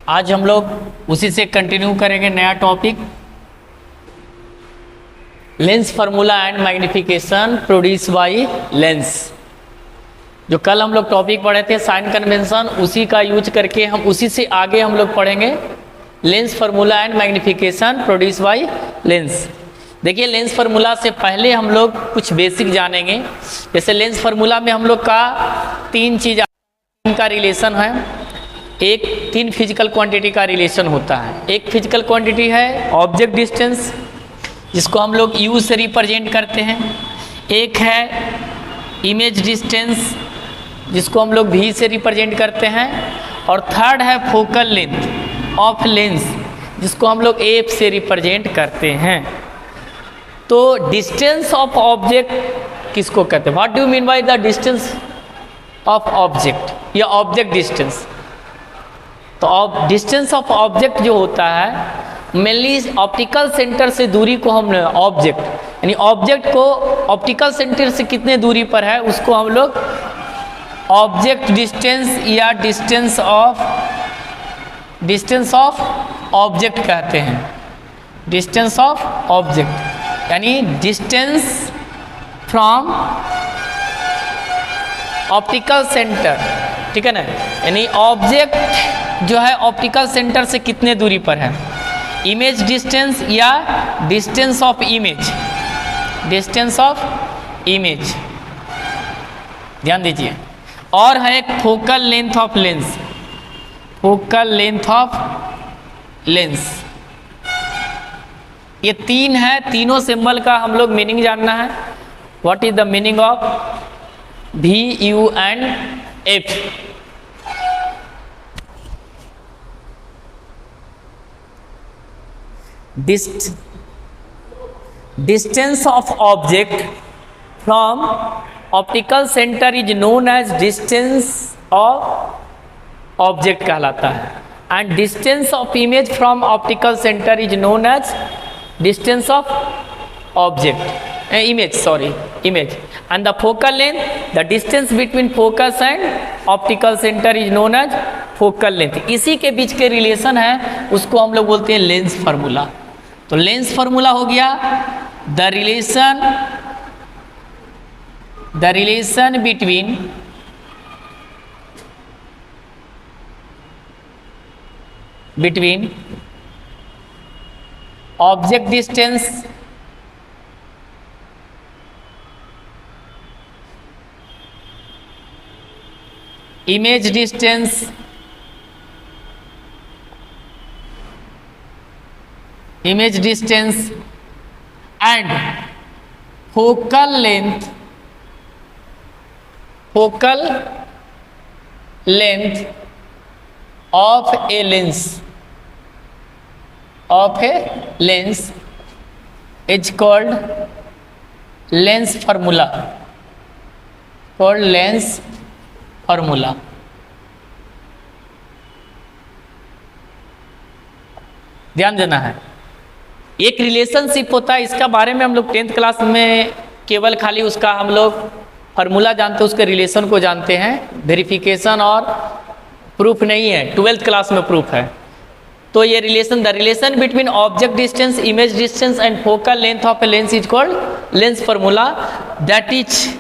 आज हम लोग उसी से कंटिन्यू करेंगे नया topic, lens formula and magnification produce by lens. जो कल हम लोग टॉपिक पढ़े थे साइन कन्वेंशन, उसी का यूज करके हम उसी से आगे हम लोग पढ़ेंगे lens formula and magnification produce by lens. देखिए, लेंस फार्मूला से पहले हम लोग कुछ बेसिक जानेंगे। जैसे लेंस फार्मूला में हम लोग का तीन चीज का रिलेशन है। एक तीन फिजिकल क्वांटिटी का रिलेशन होता है। एक फिजिकल क्वांटिटी है ऑब्जेक्ट डिस्टेंस, जिसको हम लोग यू से रिप्रेजेंट करते हैं। एक है इमेज डिस्टेंस, जिसको हम लोग वी से रिप्रेजेंट करते हैं। और थर्ड है फोकल लेंथ ऑफ लेंस, जिसको हम लोग एफ से रिप्रेजेंट करते हैं। तो डिस्टेंस ऑफ ऑब्जेक्ट किसको कहते हैं? What do you mean by the distance of object या ऑब्जेक्ट डिस्टेंस? तो डिस्टेंस ऑफ ऑब्जेक्ट जो होता है मेनली ऑप्टिकल सेंटर से दूरी को हम ऑब्जेक्ट यानी ऑब्जेक्ट को ऑप्टिकल सेंटर से कितने दूरी पर है उसको हम लोग ऑब्जेक्ट डिस्टेंस या डिस्टेंस ऑफ ऑब्जेक्ट कहते हैं। डिस्टेंस ऑफ ऑब्जेक्ट यानी डिस्टेंस फ्रॉम ऑप्टिकल सेंटर, ठीक है ना। यानी ऑब्जेक्ट जो है ऑप्टिकल सेंटर से कितने दूरी पर है। इमेज डिस्टेंस या distance of image, distance of image, ध्यान दीजिए। और है एक focal length of lens, focal length of lens. ये तीन है, तीनों सिंबल का हम लोग मीनिंग जानना है। What is the meaning of V, U and F? Distance of object from optical center is known as distance of object कहलाता है, and distance of image from optical center is known as distance of object image, and the focal length, the distance between focus and optical center is known as focal length। इसी के बीच के relation है, उसको हम लोग बोलते हैं lens formula. तो लेंस फार्मूला हो गया the relation between object distance image distance and focal length of a lens is called lens formula, ध्यान देना है। एक रिलेशनशिप होता है, इसका बारे में हम लोग 10th क्लास में केवल खाली उसका हम लोग फार्मूला जानते हैं, उसके रिलेशन को जानते हैं, वेरिफिकेशन और प्रूफ नहीं है। 12th क्लास में प्रूफ है। तो ये relation, the relation between object distance, image distance and focal length of a lens is called lens formula. That is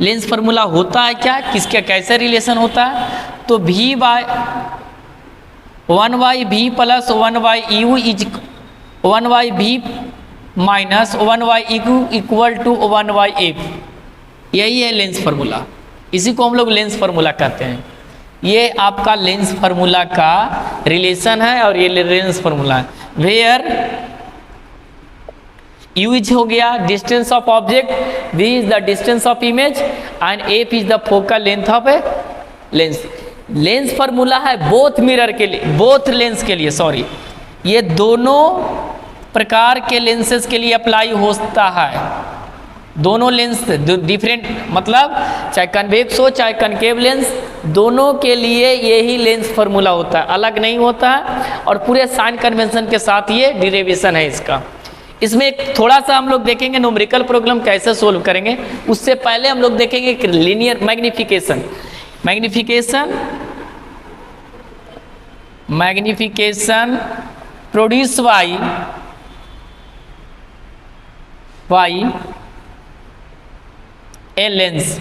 lens formula होता है क्या, किसका कैसे रिलेशन होता है? तो v by 1/v plus 1/u is 1/v minus 1/u equal to 1/f। यही है लेंस फार्मूला, इसी को हम लोग लेंस फार्मूला कहते हैं। ये आपका लेंस फार्मूला का रिलेशन है और ये लेंस फार्मूला है। वेयर u इज हो गया distance of object, v is the distance of image and f is the focal length of a lens. Lens formula है बोथ मिरर के लिए, बोथ लेंस के लिए, सॉरी, ये दोनों प्रकार के लेंसेज के लिए अप्लाई होता है। दोनों लेंस डिफरेंट, मतलब चाहे कन्वेक्स हो चाहे कनकेव लेंस, दोनों के लिए यही लेंस फार्मूला होता है, अलग नहीं होता है। और पूरे साइन कन्वेंशन के साथ ये डिरेवेशन है इसका। इसमें एक थोड़ा सा हम लोग देखेंगे न्यूमेरिकल प्रॉब्लम कैसे सोल्व करेंगे। उससे पहले हम लोग देखेंगे कि linear magnification magnification produce by a lens.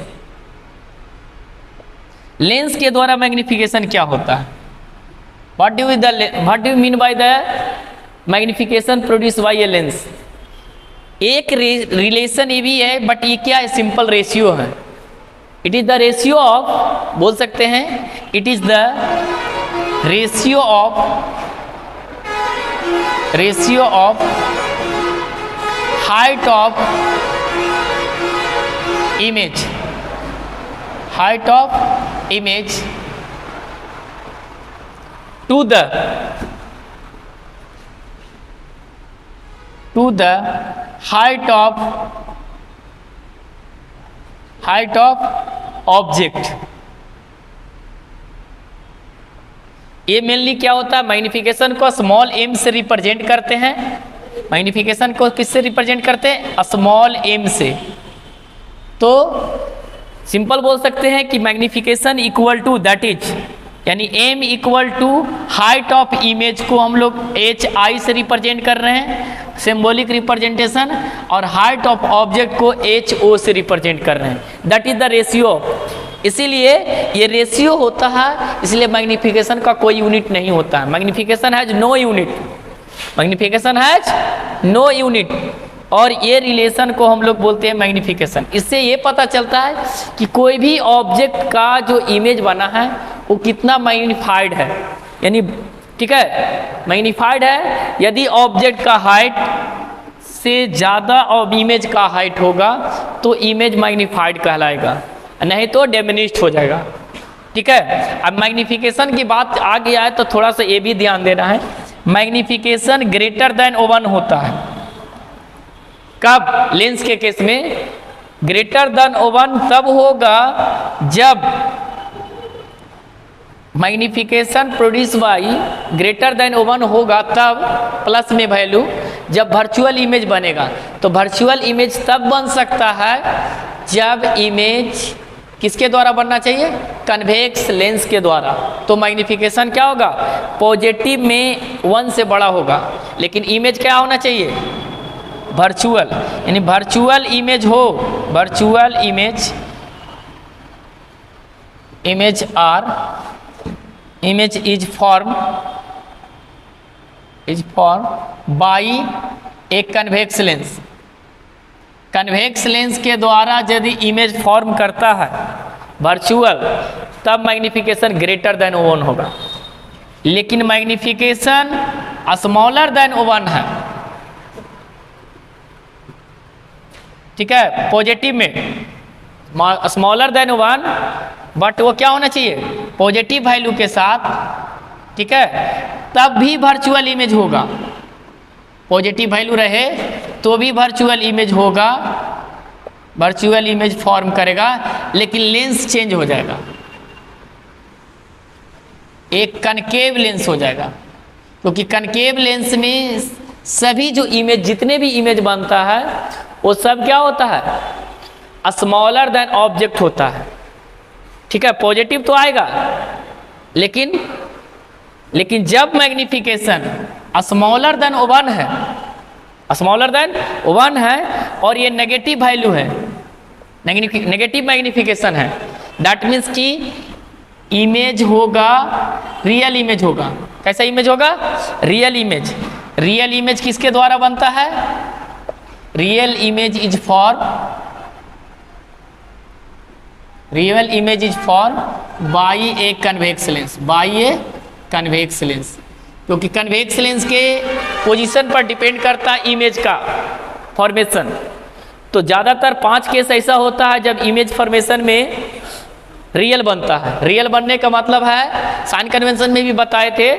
Lens के द्वारा मैग्निफिकेशन क्या होता है? What do you mean by the magnification produce by a lens? एक रिलेशन ये भी है, बट ये क्या है? सिंपल रेशियो है। It is the ratio of, बोल सकते हैं it is the ratio of height of image to the height of object। ये मेनली क्या होता है? मैग्निफिकेशन को स्मॉल एम से रिप्रेजेंट करते हैं। मैग्निफिकेशन को किससे रिप्रेजेंट करते हैं? स्मॉल एम से। तो सिंपल बोल सकते हैं कि magnification equal to, that is यानी m equal to height of image को हम लोग hi से रिप्रेजेंट कर रहे हैं, सिंबॉलिक रिप्रेजेंटेशन, और हाइट ऑफ ऑब्जेक्ट को ho से रिप्रेजेंट कर रहे हैं। That is the ratio. इसीलिए ये रेशियो होता है, इसलिए मैग्निफिकेशन का कोई यूनिट नहीं होता है। Magnification has no unit, magnification has no unit, और ये रिलेशन को हम लोग बोलते हैं मैग्निफिकेशन। इससे ये पता चलता है कि कोई भी ऑब्जेक्ट का जो इमेज बना है वो कितना मैग्निफाइड है, यानी ठीक है मैग्निफाइड है। यदि ऑब्जेक्ट का हाइट से ज़्यादा और इमेज का हाइट होगा तो इमेज मैग्निफाइड कहलाएगा, नहीं तो डिमिनिश्ड हो जाएगा। ठीक है, अब मैग्निफिकेशन की बात आ गया है तो थोड़ा सा ये भी ध्यान देना है, मैग्निफिकेशन ग्रेटर देन 1 होता है। कब? लेंस के केस में ग्रेटर देन 1 तब होगा जब magnification produce by greater than 1 होगा, तब प्लस में वैल्यू जब वर्चुअल इमेज बनेगा। तो वर्चुअल इमेज तब बन सकता है जब इमेज किसके द्वारा बनना चाहिए? कन्वेक्स लेंस के द्वारा। तो मैग्निफिकेशन क्या होगा? पॉजिटिव में 1 से बड़ा होगा, लेकिन इमेज क्या होना चाहिए? वर्चुअल, यानी वर्चुअल इमेज हो, virtual image or image is form by a convex lens. Convex lens के द्वारा यदि इमेज फॉर्म करता है वर्चुअल, तब मैग्निफिकेशन ग्रेटर देन 1 होगा। लेकिन मैग्निफिकेशन स्मॉलर देन 1 है, ठीक है, पॉजिटिव में स्मॉलर देन 1, बट वो क्या होना चाहिए? पॉजिटिव वैल्यू के साथ, ठीक है, तब भी वर्चुअल इमेज होगा। पॉजिटिव वैल्यू रहे तो भी वर्चुअल इमेज होगा, वर्चुअल इमेज फॉर्म करेगा, लेकिन लेंस चेंज हो जाएगा, एक कनकेव लेंस हो जाएगा। क्योंकि कनकेव लेंस में सभी जो इमेज, जितने भी इमेज बनता है वो सब क्या होता है? स्मॉलर देन ऑब्जेक्ट होता है। ठीक है, पॉजिटिव तो आएगा, लेकिन जब मैग्निफिकेशन स्मॉलर देन 1 है, स्मॉलर देन 1 है और ये नेगेटिव वैल्यू है, नेगेटिव मैग्निफिकेशन है, दैट मीन्स कि इमेज होगा, रियल इमेज होगा। कैसा इमेज होगा? Real image. रियल इमेज किसके द्वारा बनता है? Real image is form by a convex lens, by a convex lens. क्योंकि कन्वेक्स लेंस के पोजीशन पर डिपेंड करता है इमेज का फॉर्मेशन। तो ज़्यादातर 5 केस ऐसा होता है जब इमेज फॉर्मेशन में रियल बनता है। रियल बनने का मतलब है, साइन कन्वेंशन में भी बताए थे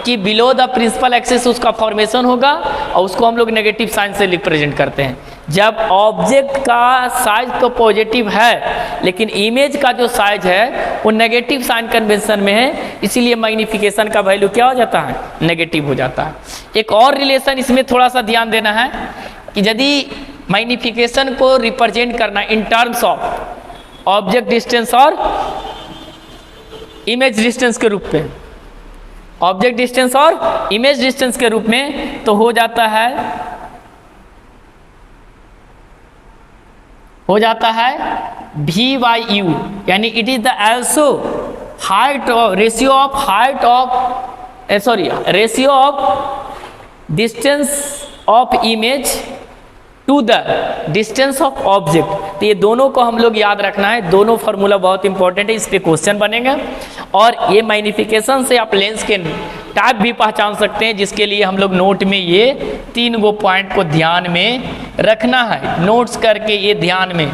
कि बिलो द प्रिंसिपल एक्सिस उसका फॉर्मेशन होगा और उसको हम लोग नेगेटिव साइन से रिप्रेजेंट करते हैं। जब ऑब्जेक्ट का साइज तो पॉजिटिव है, लेकिन इमेज का जो साइज है वो नेगेटिव साइन कन्वेंशन में है, इसीलिए मैग्निफिकेशन का वैल्यू क्या हो जाता है? नेगेटिव हो जाता है। एक और रिलेशन इसमें थोड़ा सा ध्यान देना है कि यदि मैग्निफिकेशन को रिप्रेजेंट करना in terms of object distance और इमेज डिस्टेंस के रूप में, ऑब्जेक्ट डिस्टेंस और इमेज डिस्टेंस के रूप में, तो हो जाता है v by u, यानी it is the also height of ratio of distance of image to the distance of object. तो ये दोनों को हम लोग याद रखना है, दोनों फार्मूला बहुत इंपॉर्टेंट है, इस पे क्वेश्चन बनेगा। और ये मैग्निफिकेशन से आप लेंस के टाइप भी पहचान सकते हैं, जिसके लिए हम लोग नोट में ये 3 गो पॉइंट को ध्यान में रखना है, नोट्स करके ये ध्यान में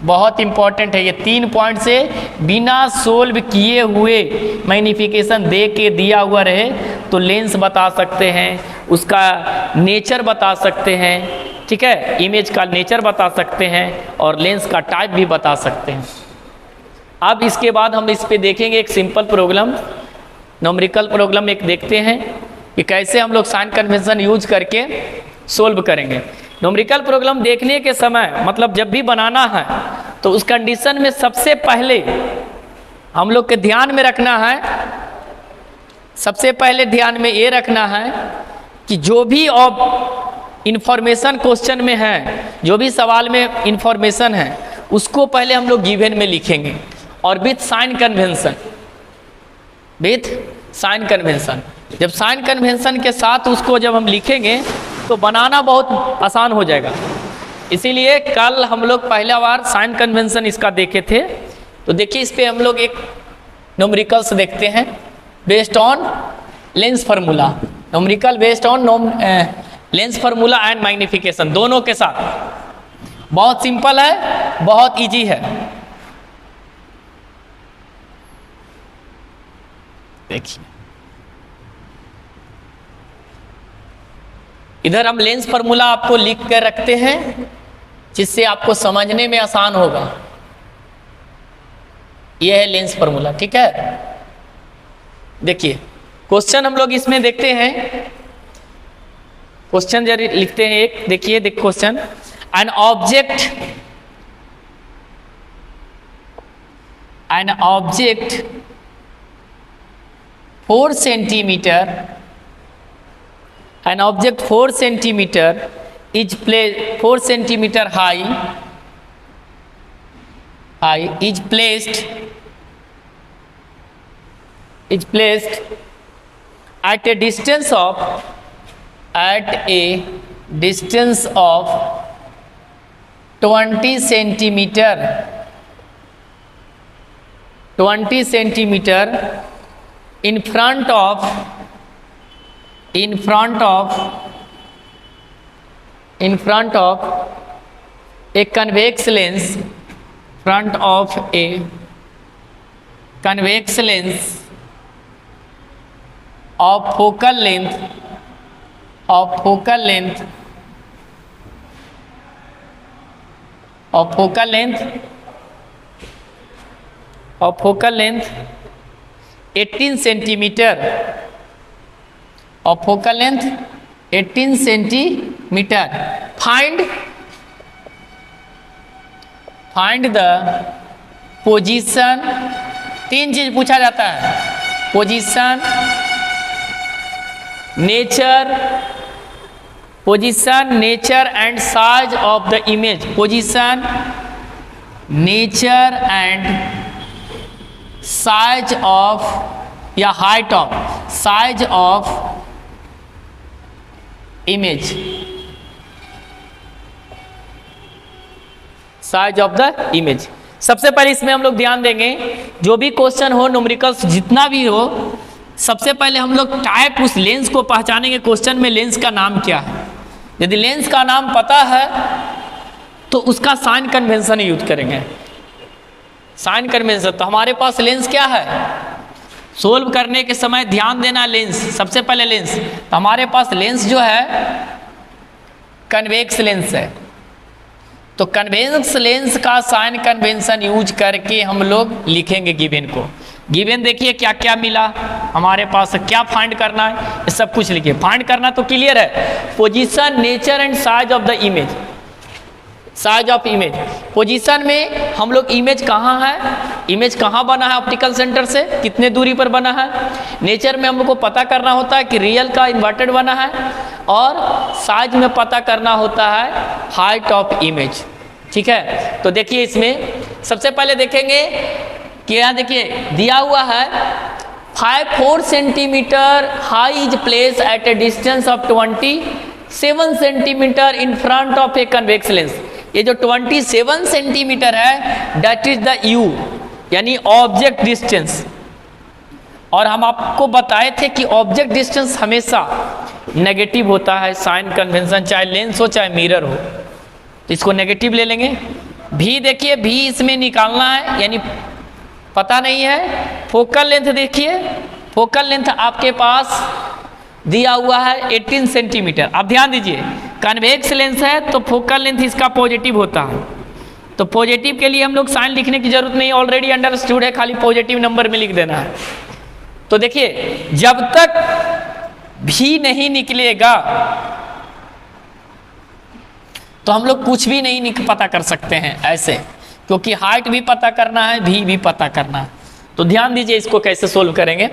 बहुत इंपॉर्टेंट है। ये 3 पॉइंट से बिना सोल्व किए हुए मैग्निफिकेशन दे के दिया हुआ रहे तो लेंस बता सकते हैं, उसका नेचर बता सकते हैं, ठीक है, इमेज का नेचर बता सकते हैं और लेंस का टाइप भी बता सकते हैं। अब इसके बाद हम इस पे देखेंगे एक सिंपल प्रॉब्लम, न्यूमेरिकल प्रॉब्लम एक देखते हैं कि कैसे हम लोग साइन कन्वेंशन यूज करके सोल्व करेंगे। न्यूमेरिकल प्रॉब्लम देखने के समय मतलब जब भी बनाना है तो उस कंडीशन में सबसे पहले हम लोग के ध्यान में रखना है, सबसे पहले ध्यान में ये रखना है कि जो भी इंफॉर्मेशन क्वेश्चन में है, जो भी सवाल में इंफॉर्मेशन है उसको पहले हम लोग गिवन में लिखेंगे और विथ साइन कन्वेंशन, जब साइन कन्वेंशन के साथ उसको जब हम लिखेंगे तो बनाना बहुत आसान हो जाएगा। इसीलिए कल हम लोग पहला बार साइन कन्वेंशन इसका देखे थे, तो देखिए इस पे हम लोग एक न्यूमेरिकल्स देखते हैं based on lens formula, numerical based on lens formula and magnification, दोनों के साथ। बहुत सिंपल है, बहुत इजी है। देखिए इधर हम लेंस फार्मूला आपको लिख कर रखते हैं जिससे आपको समझने में आसान होगा। यह है लेंस फार्मूला, ठीक है। देखिए क्वेश्चन हम लोग इसमें देखते हैं, क्वेश्चन जरूर लिखते हैं एक, देखिए देख question, an object 4 centimetre, an object 4 centimeter is placed 4 centimeter high is placed at a distance of 20 centimeter in front of a convex lens, of focal length 18 centimeter, of focal length 18 centimeter. Find the position, 3 चीज पूछा जाता है, position, nature and size of the image, position, nature and size of या height of, size of image, size of the image. सबसे पहले इसमें हम लोग ध्यान देंगे, जो भी क्वेश्चन हो न्यूमेरिकल्स जितना भी हो, सबसे पहले हम लोग टाइप उस लेंस को पहचानेंगे, क्वेश्चन में लेंस का नाम क्या है। यदि लेंस का नाम पता है तो उसका साइन कन्वेंशन यूज करेंगे। साइन कन्वेंशन, तो हमारे पास लेंस क्या है, सोल्व करने के समय ध्यान देना लेंस, सबसे पहले लेंस, तो हमारे पास लेंस जो है कन्वेक्स लेंस है, तो कन्वेक्स लेंस का साइन कन्वेंशन यूज करके हम लोग लिखेंगे गिवन को। गिवन देखिए क्या क्या मिला हमारे पास, क्या फाइंड करना है, ये सब कुछ लिखिए। फाइंड करना तो क्लियर है, position, nature and size of the image, size of image. Position में हम लोग इमेज कहाँ है, इमेज कहाँ बना है ऑप्टिकल सेंटर से, कितने दूरी पर बना है। नेचर में हम लोग को पता करना होता है कि रियल का इन्वर्टेड बना है, और साइज में पता करना होता है हाइट ऑफ इमेज। ठीक है, तो देखिए इसमें सबसे पहले देखेंगे कि यहाँ देखिए दिया हुआ है 4 centimetre high is place at A distance of 27 centimetre in front of A convex lens. ये जो 27 सेंटीमीटर है दैट इज द यू, यानी ऑब्जेक्ट डिस्टेंस। और हम आपको बताए थे कि ऑब्जेक्ट डिस्टेंस हमेशा नेगेटिव होता है साइन कन्वेंशन, चाहे लेंस हो चाहे मिरर हो, तो इसको नेगेटिव ले लेंगे। भी देखिए भी इसमें निकालना है, यानी पता नहीं है। फोकल लेंथ देखिए, फोकल लेंथ आपके पास दिया हुआ है 18 सेंटीमीटर। अब ध्यान दीजिए कन्वेक्स लेंस है तो फोकल लेंथ इसका पॉजिटिव होता है, तो पॉजिटिव के लिए हम लोग साइन लिखने की जरूरत नहीं, ऑलरेडी अंडरस्टूड है, खाली पॉजिटिव नंबर में लिख देना है। तो देखिए जब तक भी नहीं निकलेगा तो हम लोग कुछ भी नहीं पता कर सकते हैं ऐसे, क्योंकि हाइट भी पता करना है, भी पता करना है। तो ध्यान दीजिए इसको कैसे सोल्व करेंगे।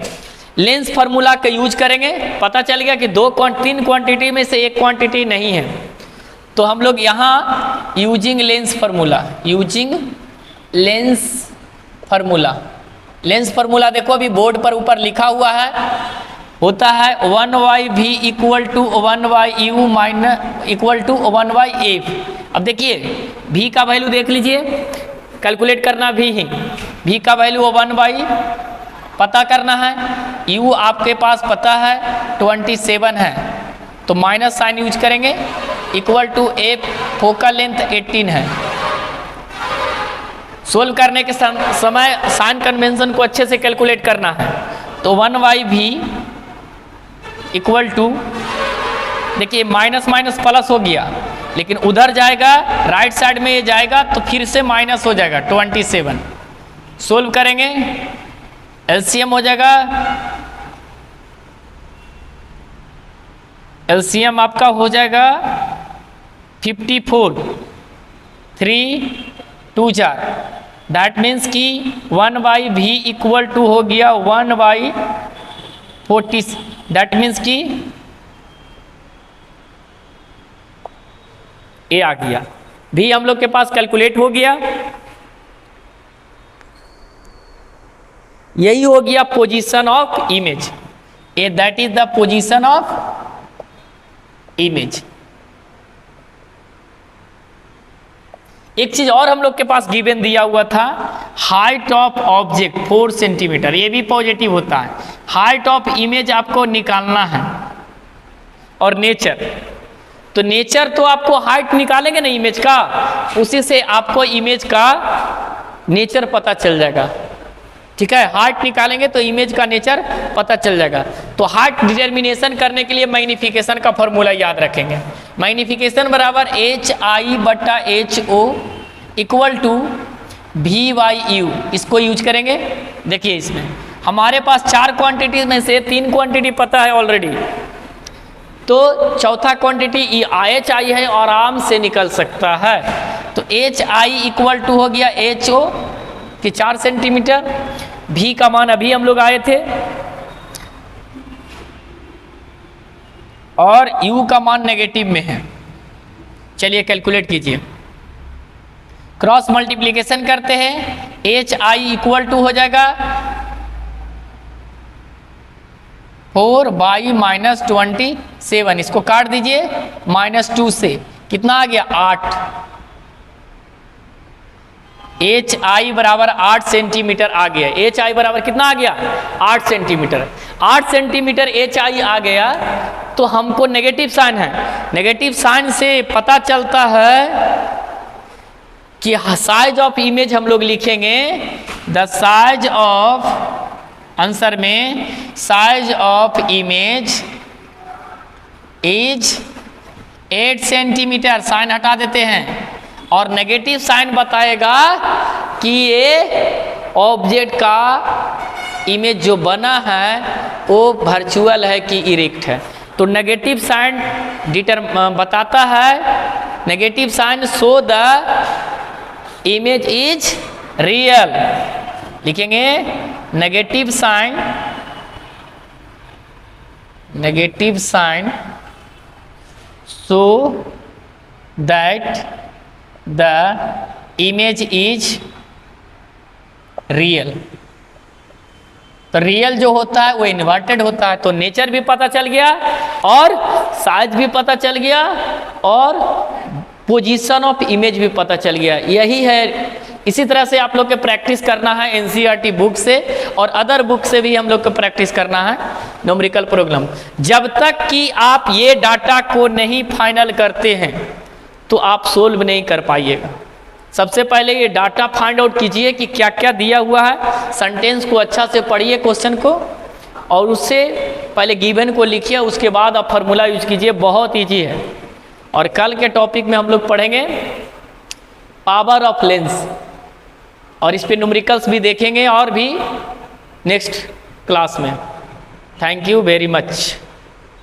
लेंस फार्मूला का यूज करेंगे। पता चल गया कि 3 क्वांटिटी में से एक क्वांटिटी नहीं है, तो हम लोग यहाँ using lens formula, using lens formula. Lens formula देखो अभी बोर्ड पर ऊपर लिखा हुआ है, होता है 1/v equal to 1/u minus equal to 1/f। अब देखिए v का वैल्यू देख लीजिए, कैलकुलेट करना v का वैल्यू 1/, पता करना है। u आपके पास पता है 27 है, तो माइनस साइन यूज करेंगे, equal to f focal length 18 है। सोल्व करने के समय साइन कन्वेंशन को अच्छे से कैलकुलेट करना है। तो 1/v इक्वल टू, देखिए माइनस माइनस प्लस हो गया, लेकिन उधर जाएगा राइट साइड में ये जाएगा तो फिर से माइनस हो जाएगा 27। सोल्व करेंगे एलसीएम हो जाएगा, एलसीएम आपका हो जाएगा 54, 3 2 4, दैट मीन्स कि 1/v इक्वल टू हो गया 1/40, दैट मीन्स कि ए आ गया। भी हम लोग के पास कैलकुलेट हो गया। यही हो गया position of image, A that is the position of image. एक चीज और हम लोग के पास गिवन दिया हुआ था, हाइट ऑफ ऑब्जेक्ट 4 सेंटीमीटर, ये भी पॉजिटिव होता है। हाइट ऑफ इमेज आपको निकालना है, और नेचर, तो नेचर तो आपको हाइट निकालेंगे ना इमेज का, उसी से आपको इमेज का नेचर पता चल जाएगा। ठीक है, हाइट निकालेंगे तो इमेज का नेचर पता चल जाएगा। तो हाइट डिटर्मिनेशन करने के लिए मैग्नीफिकेशन का फॉर्मूला याद रखेंगे। मैग्नीफिकेशन बराबर HI/HO इक्वल टू V/U, इसको यूज करेंगे। देखिए इसमें हमारे पास 4 क्वांटिटी में से 3 क्वांटिटी पता है ऑलरेडी, तो चौथा क्वांटिटी HI है, आराम से निकल सकता है। तो HI इक्वल टू हो गया HO कि 4 सेंटीमीटर, V का मान अभी हम लोग आए थे, और U का मान नेगेटिव में है। चलिए कैलकुलेट कीजिए, क्रॉस मल्टीप्लिकेशन करते हैं। HI इक्वल टू हो जाएगा 4/-27, इसको काट दीजिए -2 से, कितना आ गया 8। HI बराबर 8 सेंटीमीटर आ गया। HI बराबर कितना आ गया 8 सेंटीमीटर। 8 सेंटीमीटर HI आ गया, तो हमको नेगेटिव साइन है, नेगेटिव साइन से पता चलता है कि साइज ऑफ इमेज हम लोग लिखेंगे द साइज ऑफ, आंसर में size of image is 8 centimetre. Sign हटा देते हैं, और नेगेटिव साइन बताएगा कि ये ऑब्जेक्ट का इमेज जो बना है वो वर्चुअल है कि इरेक्ट है। तो नेगेटिव साइन बताता है negative sign show the image is real. लिखेंगे negative sign show that the image is real. तो रियल जो होता है वो इन्वर्टेड होता है। तो नेचर भी पता चल गया और साइज भी पता चल गया और पोजीशन ऑफ इमेज भी पता चल गया। यही है, इसी तरह से आप लोग के प्रैक्टिस करना है एनसीईआरटी बुक से और अदर बुक से भी हम लोग को प्रैक्टिस करना है न्यूमेरिकल प्रॉब्लम। जब तक कि आप ये डाटा को नहीं फाइनल करते हैं तो आप सोल्व नहीं कर पाइएगा। सबसे पहले ये डाटा फाइंड आउट कीजिए कि क्या क्या दिया हुआ है। सेंटेंस को अच्छा से पढ़िए क्वेश्चन को और उससे पहले गिवन को लिखिए, उसके बाद आप फार्मूला यूज कीजिए। बहुत ईजी है। और कल के टॉपिक में हम लोग पढ़ेंगे पावर ऑफ लेंस और इस पे न्यूमेरिकल्स भी देखेंगे और भी नेक्स्ट क्लास में। Thank you very much.